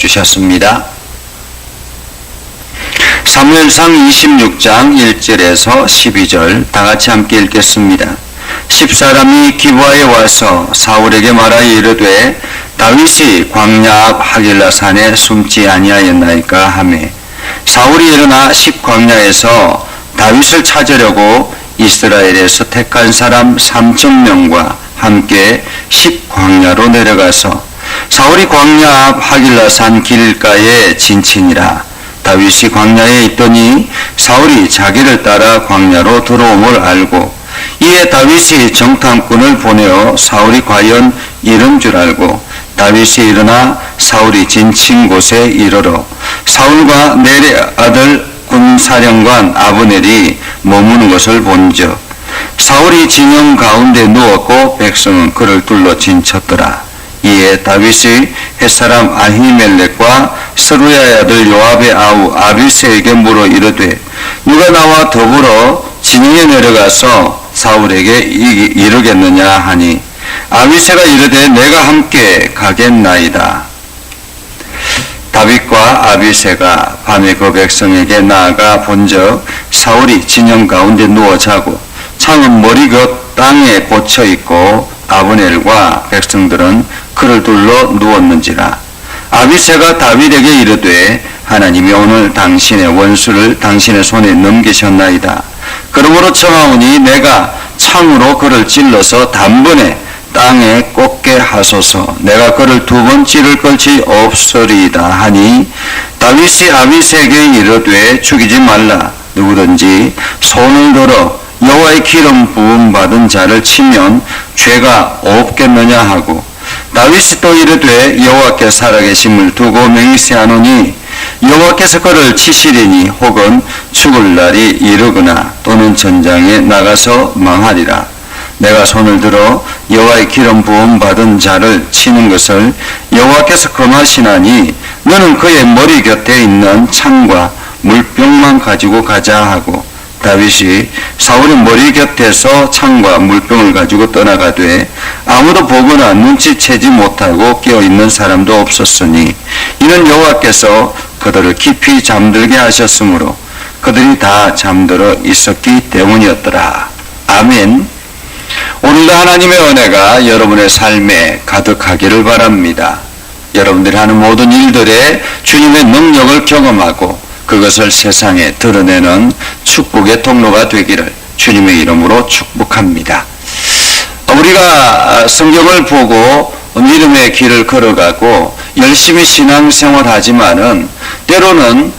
주셨습니다. 사무엘상 26장 1절에서 12절 다 같이 함께 읽겠습니다. 10사람이 기브아에 와서 사울에게 말하여 이르되 다윗이 광야 앞 하길라산에 숨지 아니하였나이까 하매 사울이 일어나 10광야에서 다윗을 찾으려고 이스라엘에서 택한 사람 3,000명과 함께 10광야로 내려가서 사울이 광야 앞 하길라산 길가에 진친이라. 다윗이 광야에 있더니 사울이 자기를 따라 광야로 들어옴을 알고 이에 다윗이 정탐꾼을 보내어 사울이 과연 이른 줄 알고 다윗이 일어나 사울이 진친 곳에 이르러 사울과 넬의 아들 군사령관 아브넬이 머무는 것을 본즉 사울이 진영 가운데 누웠고 백성은 그를 둘러 진쳤더라. 이에 다윗이 햇사람 아히멜렉과 스루야의 아들 요압의 아우 아비새에게 물어 이르되 누가 나와 더불어 진영에 내려가서 사울에게 이르겠느냐 하니 아비새가 이르되 내가 함께 가겠나이다. 다윗과 아비새가 밤에 그 백성에게 나아가 본즉 사울이 진영 가운데 누워 자고 창은 머리곁 땅에 꽂혀 있고 아브넬과 백성들은 그를 둘러 누웠는지라. 아비새가 다윗에게 이르되 하나님이 오늘 당신의 원수를 당신의 손에 넘기셨나이다. 그러므로 청하오니 내가 창으로 그를 찔러서 단번에 땅에 꽂게 하소서. 내가 그를 2번 찌를 것이 없으리이다 하니 다윗이 아비새에게 이르되 죽이지 말라. 누구든지 손을 들어 여호와의 기름 부음 받은 자를 치면 죄가 없겠느냐 하고 다윗이 또 이르되 여호와께 살아계심을 두고 맹세하노니 여호와께서 그를 치시리니 혹은 죽을 날이 이르거나 또는 전장에 나가서 망하리라. 내가 손을 들어 여호와의 기름 부음 받은 자를 치는 것을 여호와께서 금하시나니 너는 그의 머리 곁에 있는 창과 물병만 가지고 가자 하고 다윗이 사울의 머리 곁에서 창과 물병을 가지고 떠나가되 아무도 보거나 눈치채지 못하고 깨어있는 사람도 없었으니 이는 여호와께서 그들을 깊이 잠들게 하셨으므로 그들이 다 잠들어 있었기 때문이었더라. 아멘. 오늘도 하나님의 은혜가 여러분의 삶에 가득하기를 바랍니다. 여러분들이 하는 모든 일들에 주님의 능력을 경험하고 그것을 세상에 드러내는 축복의 통로가 되기를 주님의 이름으로 축복합니다. 우리가 성경을 보고 믿음의 길을 걸어가고 열심히 신앙생활하지만은 때로는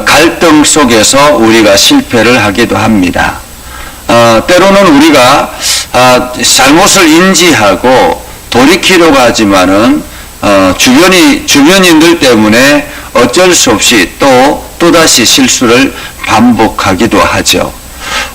갈등 속에서 우리가 실패를 하기도 합니다. 때로는 우리가 잘못을 인지하고 돌이키려고 하지만은 주변인들 때문에 어쩔 수 없이 또다시 실수를 반복하기도 하죠.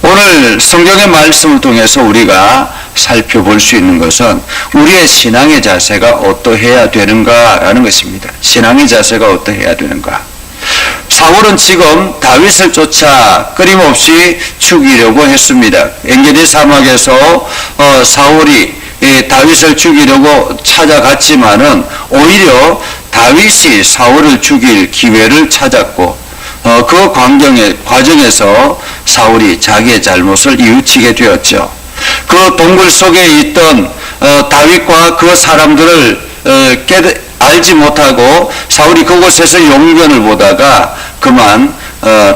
오늘 성경의 말씀을 통해서 우리가 살펴볼 수 있는 것은 우리의 신앙의 자세가 어떠해야 되는가라는 것입니다. 신앙의 자세가 어떠해야 되는가. 사울은 지금 다윗을 쫓아 끊임없이 죽이려고 했습니다. 엔게디 사막에서 사울이 다윗을 죽이려고 찾아갔지만은 오히려 다윗이 사울을 죽일 기회를 찾았고 그 과정에서 사울이 자기의 잘못을 뉘우치게 되었죠. 그 동굴 속에 있던 다윗과 그 사람들을 알지 못하고 사울이 그곳에서 용변을 보다가 그만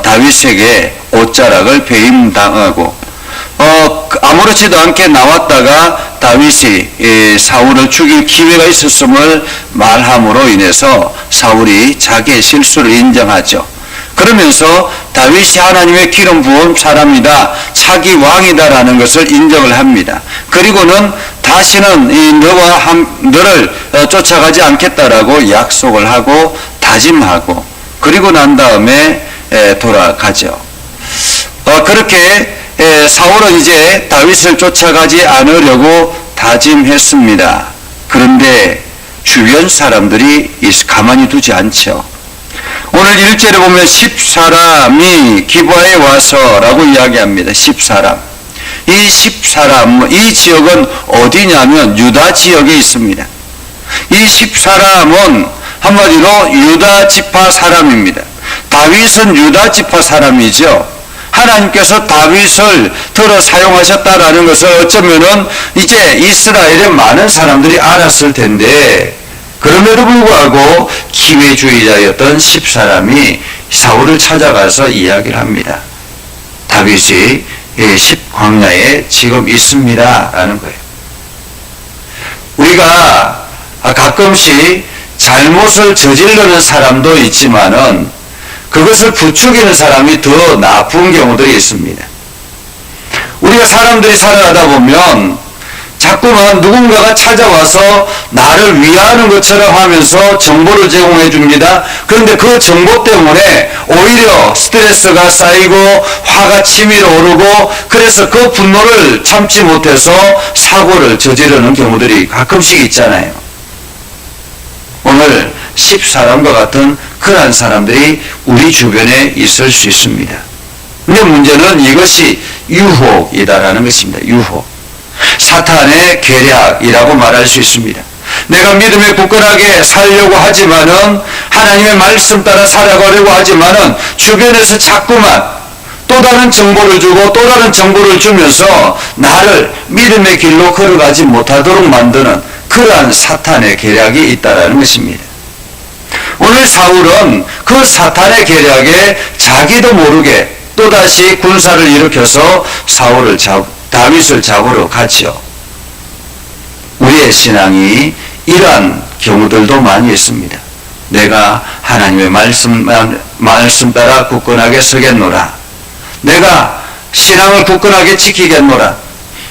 다윗에게 옷자락을 배임당하고 아무렇지도 않게 나왔다가 다윗이 사울을 죽일 기회가 있었음을 말함으로 인해서 사울이 자기의 실수를 인정하죠. 그러면서 다윗이 하나님의 기름 부은 사람이다, 차기 왕이다라는 것을 인정을 합니다. 그리고는 다시는 너를 쫓아가지 않겠다라고 약속을 하고 다짐하고 그리고 난 다음에 돌아가죠. 그렇게 사울은 이제 다윗을 쫓아가지 않으려고 다짐했습니다. 그런데 주변 사람들이 가만히 두지 않죠. 오늘 1절에 보면 10사람이 기브아에 와서라고 이야기합니다. 10사람. 이 10사람, 이 지역은 어디냐면 유다 지역에 있습니다. 이 10사람은 한마디로 유다 지파 사람입니다. 다윗은 유다 지파 사람이죠. 하나님께서 다윗을 들어 사용하셨다라는 것을 어쩌면은 이제 이스라엘의 많은 사람들이 알았을 텐데, 그럼에도 불구하고 기회주의자였던 10사람이 사울을 찾아가서 이야기를 합니다. 다윗이 10광야에 지금 있습니다 라는 거예요. 우리가 가끔씩 잘못을 저지르는 사람도 있지만은 그것을 부추기는 사람이 더 나쁜 경우들이 있습니다. 우리가 사람들이 살아가다 보면 자꾸만 누군가가 찾아와서 나를 위하는 것처럼 하면서 정보를 제공해 줍니다. 그런데 그 정보 때문에 오히려 스트레스가 쌓이고 화가 치밀어 오르고, 그래서 그 분노를 참지 못해서 사고를 저지르는 경우들이 가끔씩 있잖아요. 오늘 10사람과 같은 그러한 사람들이 우리 주변에 있을 수 있습니다. 근데 문제는 이것이 유혹이다라는 것입니다. 유혹. 사탄의 계략이라고 말할 수 있습니다. 내가 믿음에 굳건하게 살려고 하지만은, 하나님의 말씀 따라 살아가려고 하지만은 주변에서 자꾸만 또 다른 정보를 주고 또 다른 정보를 주면서 나를 믿음의 길로 걸어가지 못하도록 만드는 그러한 사탄의 계략이 있다라는 것입니다. 오늘 사울은 그 사탄의 계략에 자기도 모르게 또다시 군사를 일으켜서 다윗을 잡으러 갔죠. 우리의 신앙이 이러한 경우들도 많이 있습니다. 내가 하나님의 말씀 따라 굳건하게 서겠노라. 내가 신앙을 굳건하게 지키겠노라.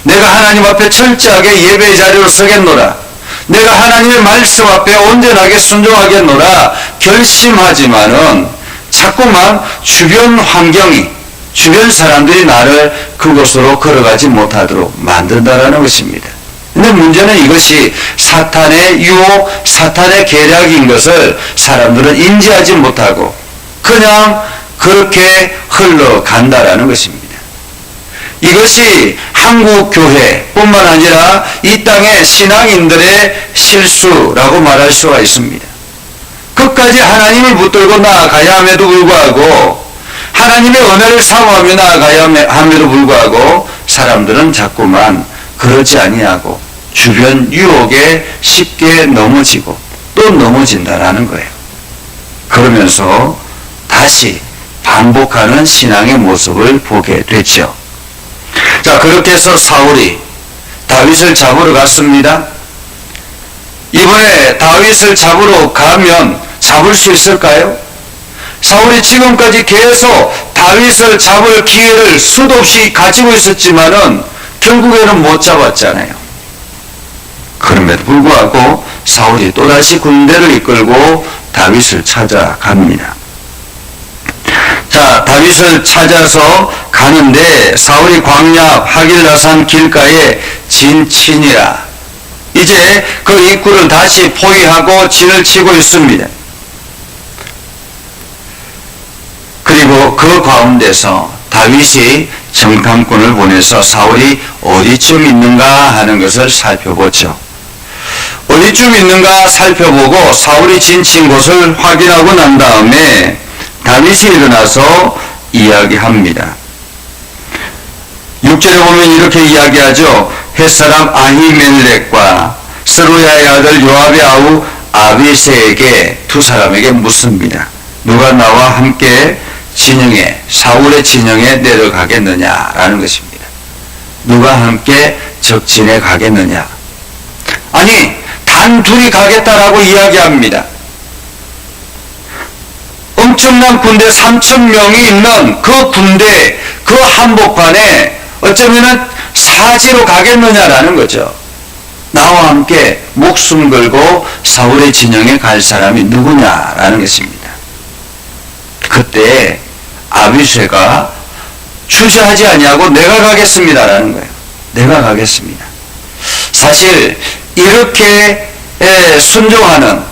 내가 하나님 앞에 철저하게 예배의 자리로 서겠노라. 내가 하나님의 말씀 앞에 온전하게 순종하겠노라 결심하지만은 자꾸만 주변 환경이, 주변 사람들이 나를 그곳으로 걸어가지 못하도록 만든다라는 것입니다. 근데 문제는 이것이 사탄의 유혹, 사탄의 계략인 것을 사람들은 인지하지 못하고 그냥 그렇게 흘러간다라는 것입니다. 이것이 한국 교회뿐만 아니라 이 땅의 신앙인들의 실수라고 말할 수가 있습니다. 끝까지 하나님을 붙들고 나아가야 함에도 불구하고, 하나님의 은혜를 사모하며 나아가야 함에도 불구하고 사람들은 자꾸만 그러지 아니하고 주변 유혹에 쉽게 넘어지고 또 넘어진다라는 거예요. 그러면서 다시 반복하는 신앙의 모습을 보게 됐죠. 자, 그렇게 해서 사울이 다윗을 잡으러 갔습니다. 이번에 다윗을 잡으러 가면 잡을 수 있을까요? 사울이 지금까지 계속 다윗을 잡을 기회를 수도 없이 가지고 있었지만은 결국에는 못 잡았잖아요. 그럼에도 불구하고 사울이 또다시 군대를 이끌고 다윗을 찾아갑니다. 자, 다윗을 찾아서 가는데 사울이 광야 하길라산 길가에 진친이라, 이제 그 입구를 다시 포위하고 진을 치고 있습니다. 그리고 그 가운데서 다윗이 정탐꾼을 보내서 사울이 어디쯤 있는가 하는 것을 살펴보죠. 어디쯤 있는가 살펴보고 사울이 진친 곳을 확인하고 난 다음에 다윗이 일어나서 이야기합니다. 6절에 보면 이렇게 이야기하죠. 햇사람 아히멜렉과 스루야의 아들 요압의 아우 아비새에게, 두 사람에게 묻습니다. 누가 나와 함께 사울의 진영에 내려가겠느냐라는 것입니다. 누가 함께 적진에 가겠느냐. 아니, 단 둘이 가겠다라고 이야기합니다. 엄청난 군대 3,000명이 있는 그 군대, 그 한복판에 어쩌면은 사지로 가겠느냐라는 거죠. 나와 함께 목숨 걸고 사울의 진영에 갈 사람이 누구냐라는 것입니다. 그때 아비새가 주저하지 아니하고 내가 가겠습니다라는 거예요. 내가 가겠습니다. 사실 이렇게 순종하는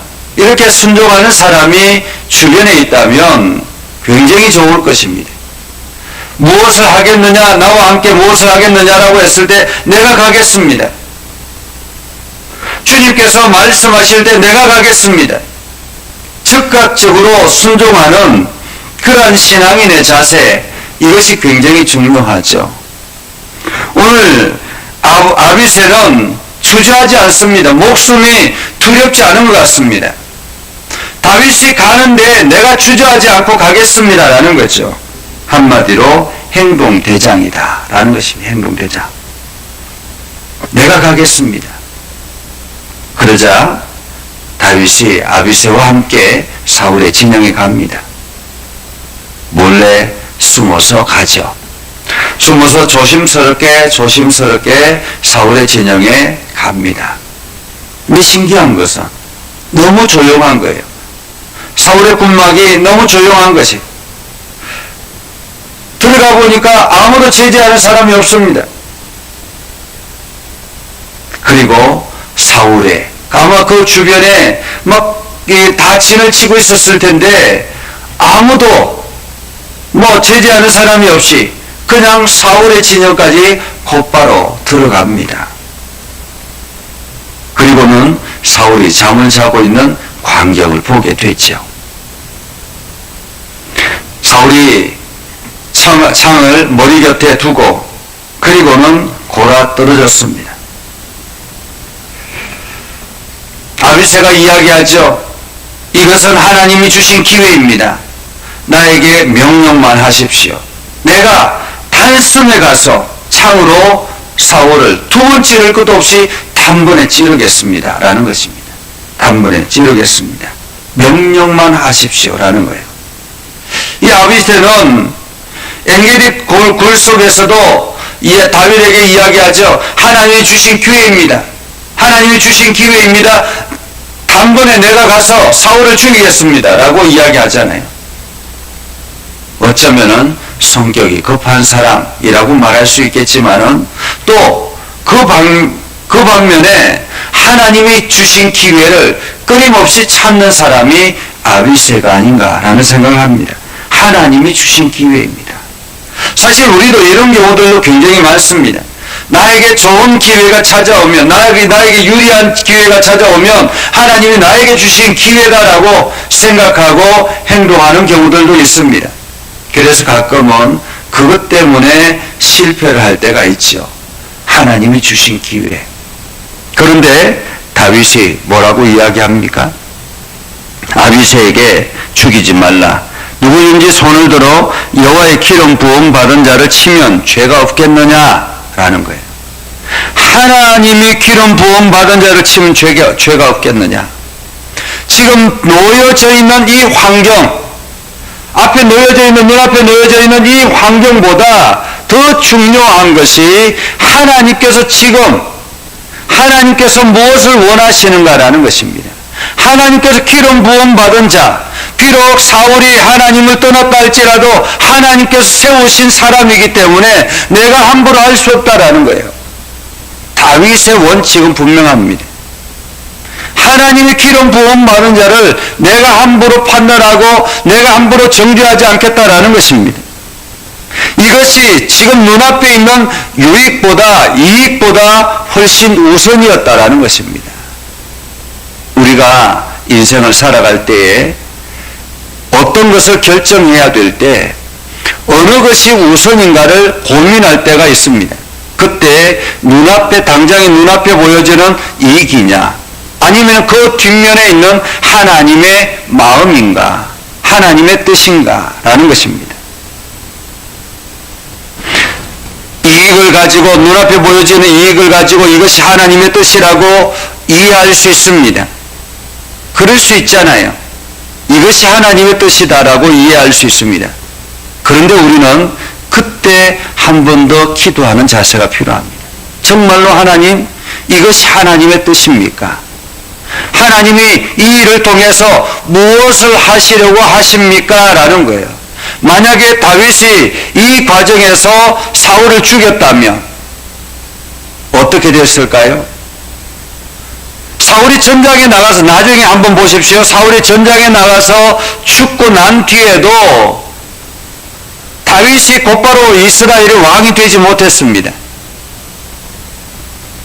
사람이 주변에 있다면 굉장히 좋을 것입니다. 무엇을 하겠느냐, 나와 함께 무엇을 하겠느냐라고 했을 때 내가 가겠습니다. 주님께서 말씀하실 때 내가 가겠습니다. 즉각적으로 순종하는 그러한 신앙인의 자세, 이것이 굉장히 중요하죠. 오늘 아비새는 주저하지 않습니다. 목숨이 두렵지 않은 것 같습니다. 다윗이 가는데 내가 주저하지 않고 가겠습니다 라는 거죠. 한마디로 행동대장이다 라는 것입니다. 행동대장. 내가 가겠습니다. 그러자 다윗이 아비새와 함께 사울의 진영에 갑니다. 몰래 숨어서 가죠. 숨어서 조심스럽게 사울의 진영에 갑니다. 근데 신기한 것은 너무 조용한 거예요. 사울의 군막이 너무 조용한 것이. 들어가 보니까 아무도 제지하는 사람이 없습니다. 그리고 사울의 아마 그 주변에 막 다 진을 치고 있었을 텐데 아무도 제지하는 사람이 없이 그냥 사울의 진영까지 곧바로 들어갑니다. 그리고는 사울이 잠을 자고 있는 광경을 보게 됐죠. 사울이 창을 머리 곁에 두고 그리고는 골아 떨어졌습니다. 아비새가 이야기하죠. 이것은 하나님이 주신 기회입니다. 나에게 명령만 하십시오. 내가 단숨에 가서 창으로 사울을 두 번 찌를 것도 없이 단번에 찌르겠습니다 라는 것입니다. 단번에 찌르겠습니다. 명령만 하십시오 라는 거예요. 이 아비새는 엔게디 굴 속에서도 다윗에게 이야기하죠. 하나님이 주신 기회입니다. 하나님이 주신 기회입니다. 단번에 내가 가서 사울을 죽이겠습니다 라고 이야기하잖아요. 어쩌면은 성격이 급한 사람이라고 말할 수 있겠지만은 또 그 반면에 하나님이 주신 기회를 끊임없이 찾는 사람이 아비새가 아닌가라는 생각을 합니다. 하나님이 주신 기회입니다. 사실 우리도 이런 경우들도 굉장히 많습니다. 나에게 좋은 기회가 찾아오면, 나에게 유리한 기회가 찾아오면 하나님이 나에게 주신 기회다라고 생각하고 행동하는 경우들도 있습니다. 그래서 가끔은 그것 때문에 실패를 할 때가 있죠. 하나님이 주신 기회. 그런데 다윗이 뭐라고 이야기합니까? 아비새에게 죽이지 말라. 누구든지 손을 들어 여호와의 기름 부음 받은 자를 치면 죄가 없겠느냐라는 거예요. 하나님이 기름 부음 받은 자를 치면 죄가 없겠느냐. 지금 놓여져 있는 이 환경, 앞에 놓여져 있는, 눈앞에 놓여져 있는 이 환경보다 더 중요한 것이 하나님께서 무엇을 원하시는가라는 것입니다. 하나님께서 기름 부음 받은 자, 비록 사울이 하나님을 떠났다 할지라도 하나님께서 세우신 사람이기 때문에 내가 함부로 할 수 없다라는 거예요. 다윗의 원칙은 분명합니다. 하나님의 기름 부음 받은 자를 내가 함부로 판단하고 내가 함부로 정죄하지 않겠다라는 것입니다. 이것이 지금 눈앞에 있는 이익보다 훨씬 우선이었다라는 것입니다. 우리가 인생을 살아갈 때에 어떤 것을 결정해야 될 때 어느 것이 우선인가를 고민할 때가 있습니다. 그때 당장의 눈앞에 보여지는 이익이냐, 아니면 그 뒷면에 있는 하나님의 마음인가, 하나님의 뜻인가라는 것입니다. 눈앞에 보여지는 이익을 가지고 이것이 하나님의 뜻이라고 이해할 수 있습니다. 그럴 수 있잖아요. 이것이 하나님의 뜻이다라고 이해할 수 있습니다. 그런데 우리는 그때 한 번 더 기도하는 자세가 필요합니다. 정말로 하나님, 이것이 하나님의 뜻입니까? 하나님이 이 일을 통해서 무엇을 하시려고 하십니까? 라는 거예요. 만약에 다윗이 이 과정에서 사울을 죽였다면 어떻게 됐을까요? 사울이 전장에 나가서, 나중에 한번 보십시오. 사울이 전장에 나가서 죽고 난 뒤에도 다윗이 곧바로 이스라엘의 왕이 되지 못했습니다.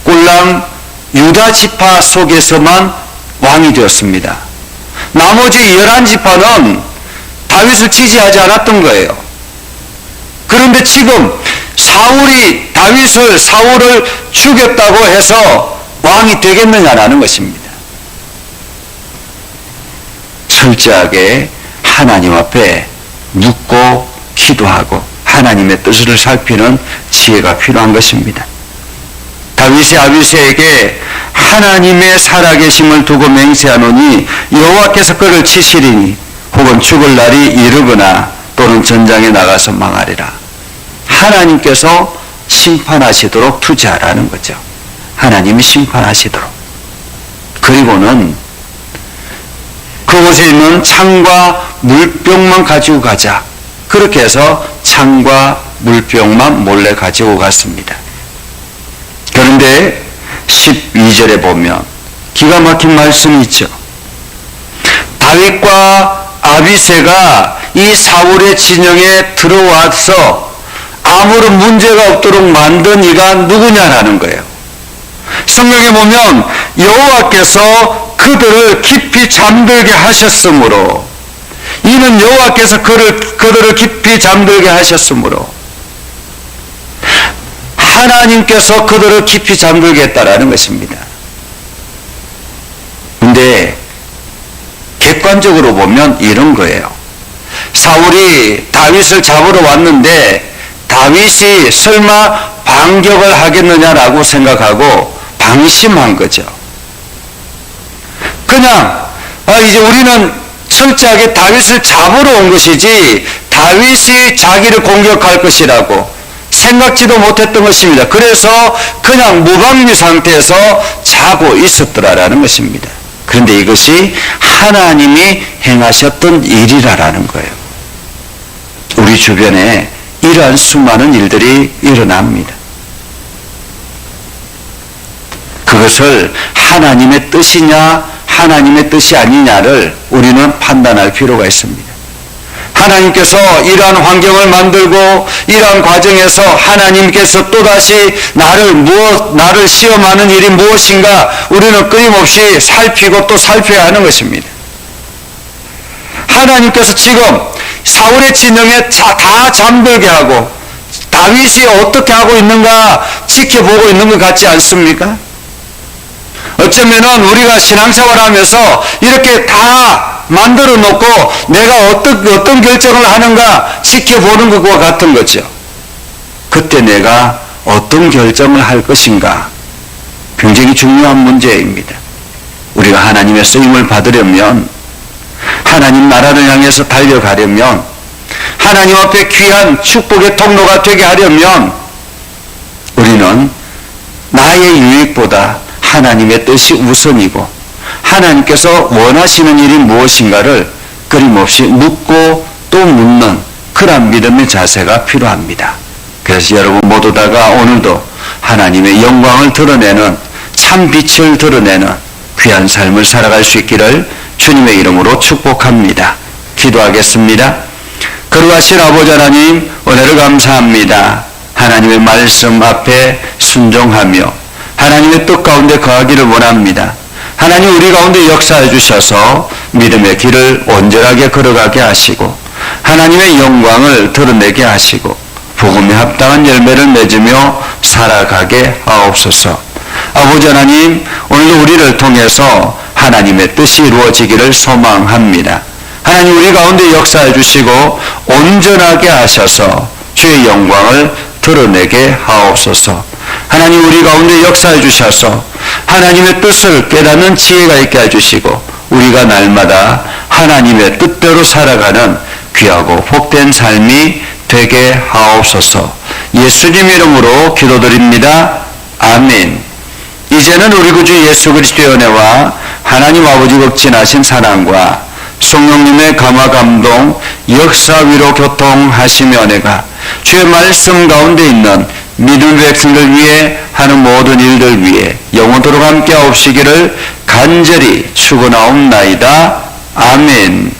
꿀랑 유다 지파 속에서만 왕이 되었습니다. 나머지 11지파는 다윗을 지지하지 않았던 거예요. 그런데 지금 사울을 죽였다고 해서 왕이 되겠느냐라는 것입니다. 철저하게 하나님 앞에 묻고 기도하고 하나님의 뜻을 살피는 지혜가 필요한 것입니다. 다윗이 아비새에게 하나님의 살아계심을 두고 맹세하노니 여호와께서 그를 치시리니 혹은 죽을 날이 이르거나 또는 전장에 나가서 망하리라. 하나님께서 심판하시도록 투자하라는 거죠. 하나님이 심판하시도록. 그리고는 그곳에 있는 창과 물병만 가지고 가자. 그렇게 해서 창과 물병만 몰래 가지고 갔습니다. 그런데 12절에 보면 기가 막힌 말씀이 있죠. 다윗과 아비새가 이 사울의 진영에 들어와서 아무런 문제가 없도록 만든 이가 누구냐라는 거예요. 성경에 보면 여호와께서 그들을 깊이 잠들게 하셨으므로, 이는 여호와께서 그들을 깊이 잠들게 하셨으므로 하나님께서 그들을 깊이 잠들게 했다라는 것입니다. 근데 객관적으로 보면 이런 거예요. 사울이 다윗을 잡으러 왔는데 다윗이 설마 반격을 하겠느냐라고 생각하고 방심한 거죠. 그냥 이제 우리는 철저하게 다윗을 잡으러 온 것이지 다윗이 자기를 공격할 것이라고 생각지도 못했던 것입니다. 그래서 그냥 무방비 상태에서 자고 있었더라라는 것입니다. 그런데 이것이 하나님이 행하셨던 일이라는 거예요. 우리 주변에 이러한 수많은 일들이 일어납니다. 그것을 하나님의 뜻이냐 하나님의 뜻이 아니냐를 우리는 판단할 필요가 있습니다. 하나님께서 이러한 환경을 만들고 이러한 과정에서 하나님께서 또다시 나를 시험하는 일이 무엇인가 우리는 끊임없이 살피고 또 살펴야 하는 것입니다. 하나님께서 지금 사울의 진영에 다 잠들게 하고 다윗이 어떻게 하고 있는가 지켜보고 있는 것 같지 않습니까? 어쩌면은 우리가 신앙생활 하면서 이렇게 다 만들어 놓고 내가 어떤 결정을 하는가 지켜보는 것과 같은 거죠. 그때 내가 어떤 결정을 할 것인가 굉장히 중요한 문제입니다. 우리가 하나님의 쓰임을 받으려면, 하나님 나라를 향해서 달려가려면, 하나님 앞에 귀한 축복의 통로가 되게 하려면 우리는 나의 유익보다 하나님의 뜻이 우선이고 하나님께서 원하시는 일이 무엇인가를 끊임없이 묻고 또 묻는 그런 믿음의 자세가 필요합니다. 그래서 여러분 모두 다가 오늘도 하나님의 영광을 드러내는 참 빛을 드러내는 귀한 삶을 살아갈 수 있기를 주님의 이름으로 축복합니다. 기도하겠습니다. 거룩하신 아버지 하나님, 은혜를 감사합니다. 하나님의 말씀 앞에 순종하며 하나님의 뜻 가운데 거하기를 원합니다. 하나님 우리 가운데 역사해 주셔서 믿음의 길을 온전하게 걸어가게 하시고 하나님의 영광을 드러내게 하시고 복음에 합당한 열매를 맺으며 살아가게 하옵소서. 아버지 하나님, 오늘도 우리를 통해서 하나님의 뜻이 이루어지기를 소망합니다. 하나님 우리 가운데 역사해 주시고 온전하게 하셔서 주의 영광을 드러내게 하옵소서. 하나님 우리 가운데 역사해 주셔서 하나님의 뜻을 깨닫는 지혜가 있게 해주시고 우리가 날마다 하나님의 뜻대로 살아가는 귀하고 복된 삶이 되게 하옵소서. 예수님 이름으로 기도드립니다. 아멘. 이제는 우리 구주 예수 그리스도의 은혜와 하나님 아버지 극진하신 사랑과 성령님의 감화 감동 역사 위로 교통하시며 은혜가 주의 말씀 가운데 있는 믿음 백성들 위해 하는 모든 일들 위해 영원토록 함께 하옵시기를 간절히 축원하옵나이다. 아멘.